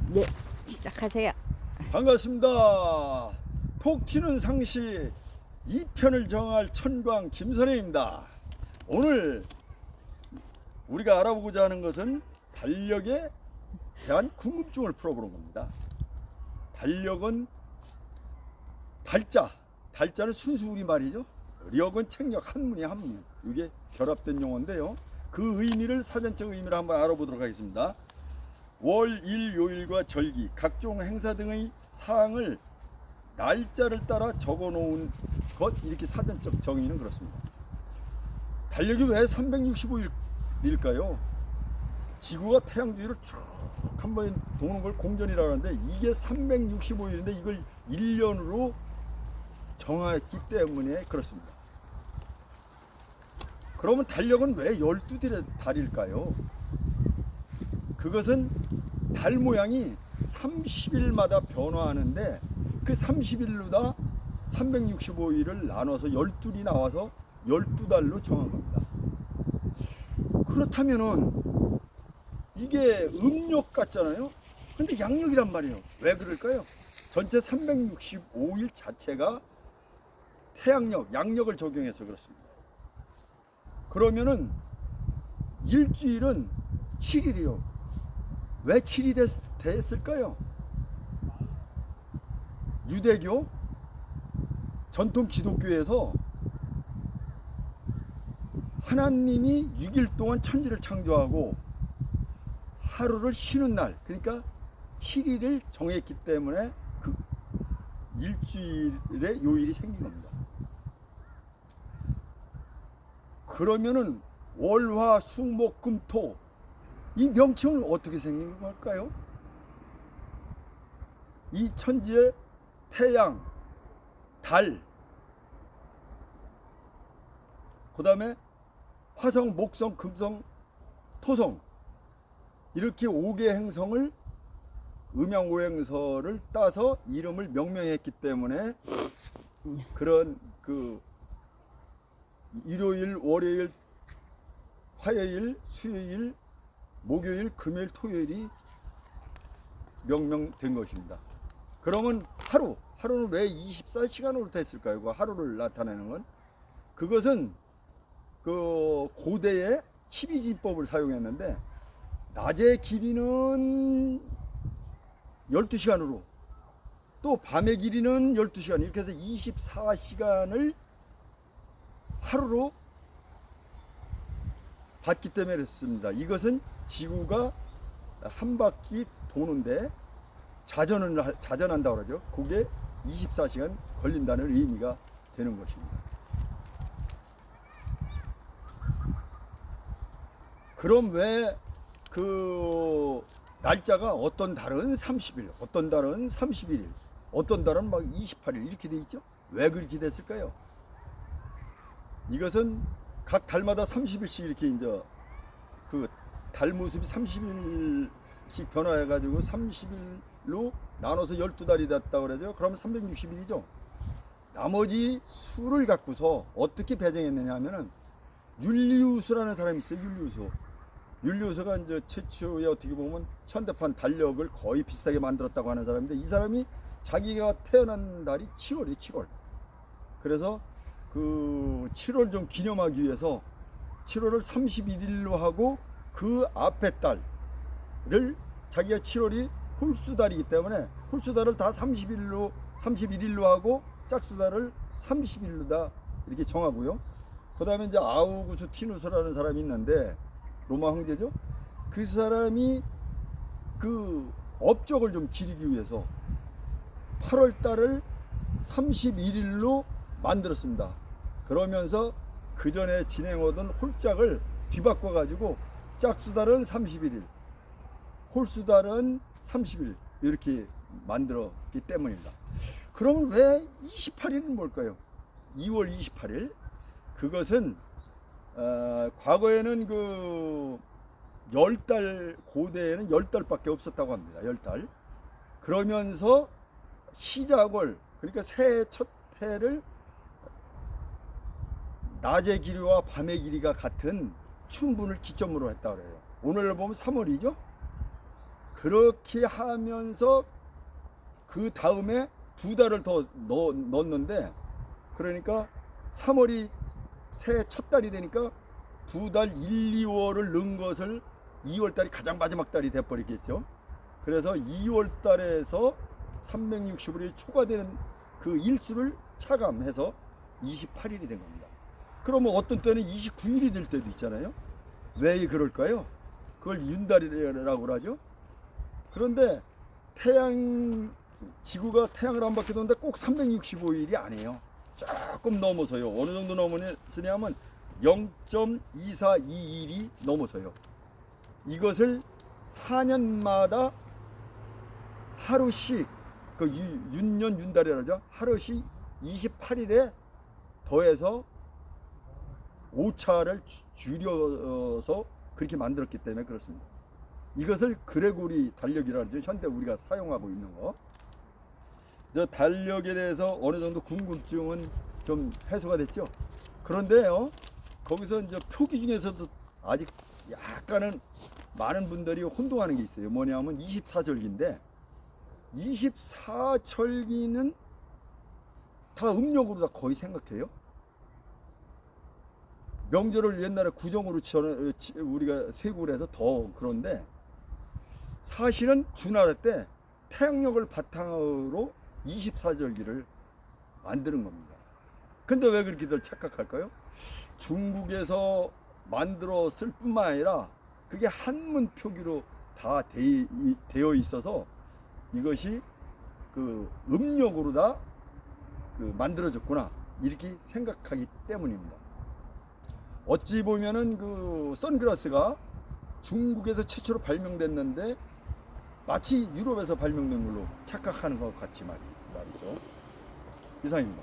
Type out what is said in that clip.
네, 시작하세요. 반갑습니다. 톡 튀는 상시 2편을 정할 천광 김선혜입니다. 오늘 우리가 알아보고자 하는 것은 달력에 대한 궁금증을 풀어보는 겁니다. 달력은 달자는 순수 우리말이죠. 력은 책력, 한문이 한문. 이게 결합된 용어인데요. 그 의미를 사전적 의미를 한번 알아보도록 하겠습니다. 월, 일, 요일과 절기, 각종 행사 등의 사항을 날짜를 따라 적어 놓은 것, 이렇게 사전적 정의는 그렇습니다. 달력이 왜 365일일까요? 지구가 태양 주위를 쭉 한 번에 도는 걸 공전이라고 하는데 이게 365일인데 이걸 1년으로 정했기 때문에 그렇습니다. 그러면 달력은 왜 12달일까요? 그것은 달 모양이 30일마다 변화하는데 그 30일로다 365일을 나눠서 12이 나와서 12달로 정한 겁니다. 그렇다면은 이게 음력 같잖아요. 근데 양력이란 말이에요. 왜 그럴까요? 전체 365일 자체가 태양력, 양력을 적용해서 그렇습니다. 그러면은 일주일은 7일이요. 왜 7이 됐을까요? 유대교, 전통 기독교에서 하나님이 6일 동안 천지를 창조하고 하루를 쉬는 날, 그러니까 7일을 정했기 때문에 그 일주일의 요일이 생긴 겁니다. 그러면은 월, 화, 수, 목, 금, 토, 이 명칭은 어떻게 생긴 걸까요? 이 천지의 태양, 달, 그 다음에 화성, 목성, 금성, 토성, 이렇게 5개 행성을 음양오행서를 따서 이름을 명명했기 때문에 그런 그 일요일, 월요일, 화요일, 수요일, 목요일, 금요일, 토요일이 명명된 것입니다. 그러면 하루는 왜 24시간으로 됐을까요? 그 하루를 나타내는 건 그것은 그 고대의 12지법을 사용했는데 낮의 길이는 12시간으로 또 밤의 길이는 12시간 이렇게 해서 24시간을 하루로 받기 때문에 그렇습니다. 이것은 지구가 한 바퀴 도는데 자전한다고 그러죠. 그게 24시간 걸린다는 의미가 되는 것입니다. 그럼 왜 그 날짜가 어떤 달은 30일, 어떤 달은 31일, 어떤 달은 막 28일 이렇게 돼 있죠? 왜 그렇게 됐을까요? 이것은 각 달마다 30일씩 이렇게 이제 그 달 모습이 30일씩 변화해 가지고 30일로 나눠서 12달이 됐다고 그러죠. 그러면 360일이죠. 나머지 수를 갖고서 어떻게 배정했느냐 하면은 율리우스라는 사람이 있어요. 율리우스가 이제 최초에 어떻게 보면 현대판 달력을 거의 비슷하게 만들었다고 하는 사람인데 이 사람이 자기가 태어난 달이 7월이에요. 7월. 그래서 그 7월 좀 기념하기 위해서 7월을 31일로 하고 그 앞에 달을 자기가 7월이 홀수달이기 때문에 홀수달을 다 31일로 하고 짝수달을 30일로 다 이렇게 정하고요. 그 다음에 이제 아우구스티누스라는 사람이 있는데 로마 황제죠. 그 사람이 그 업적을 좀 기리기 위해서 8월 달을 31일로 만들었습니다. 그러면서 그 전에 진행하던 홀짝을 뒤바꿔 가지고 짝수달은 31일, 홀수달은 30일 이렇게 만들었기 때문입니다. 그럼 왜 28일은 뭘까요? 2월 28일. 그것은 과거에는 그 10달, 고대에는 10달밖에 없었다고 합니다. 10달. 그러면서 시작을, 그러니까 새해 첫 해를 낮의 길이와 밤의 길이가 같은 춘분을 기점으로 했다 그래요. 오늘 보면 3월이죠. 그렇게 하면서 그 다음에 2달을 더 넣었는데, 그러니까 3월이 새해 첫 달이 되니까 2달 1, 2월을 넣은 것을 2월 달이 가장 마지막 달이 돼버리겠죠. 그래서 2월 달에서 365일이 초과되는 그 일수를 차감해서 28일이 된 겁니다. 그러면 어떤 때는 29일이 될 때도 있잖아요. 왜 그럴까요? 그걸 윤달이라고 하죠. 그런데 지구가 태양을 한 바퀴 도는데 꼭 365일이 아니에요. 조금 넘어서요. 어느 정도 넘으냐면 0.2421이 넘어서요. 이것을 4년마다 하루씩, 그 윤년 윤달이라죠. 하루씩 28일에 더해서 오차를 줄여서 그렇게 만들었기 때문에 그렇습니다. 이것을 그레고리 달력이라고 하죠. 현대 우리가 사용하고 있는 거. 저 달력에 대해서 어느 정도 궁금증은 좀 해소가 됐죠. 그런데요, 거기서 이제 표기 중에서도 아직 약간은 많은 분들이 혼동하는 게 있어요. 뭐냐면 24절기인데 24절기는 다 음력으로 다 거의 생각해요. 명절을 옛날에 구정으로 우리가 세국을 해서 더 그런데, 사실은 주나라 때 태양력을 바탕으로 24절기를 만드는 겁니다. 근데 왜 그렇게들 착각할까요? 중국에서 만들었을 뿐만 아니라 그게 한문 표기로 다 되어 있어서 이것이 그 음력으로 다 만들어졌구나, 이렇게 생각하기 때문입니다. 어찌 보면은 그 선글라스가 중국에서 최초로 발명됐는데 마치 유럽에서 발명된 걸로 착각하는 것 같이 말이죠. 이상입니다.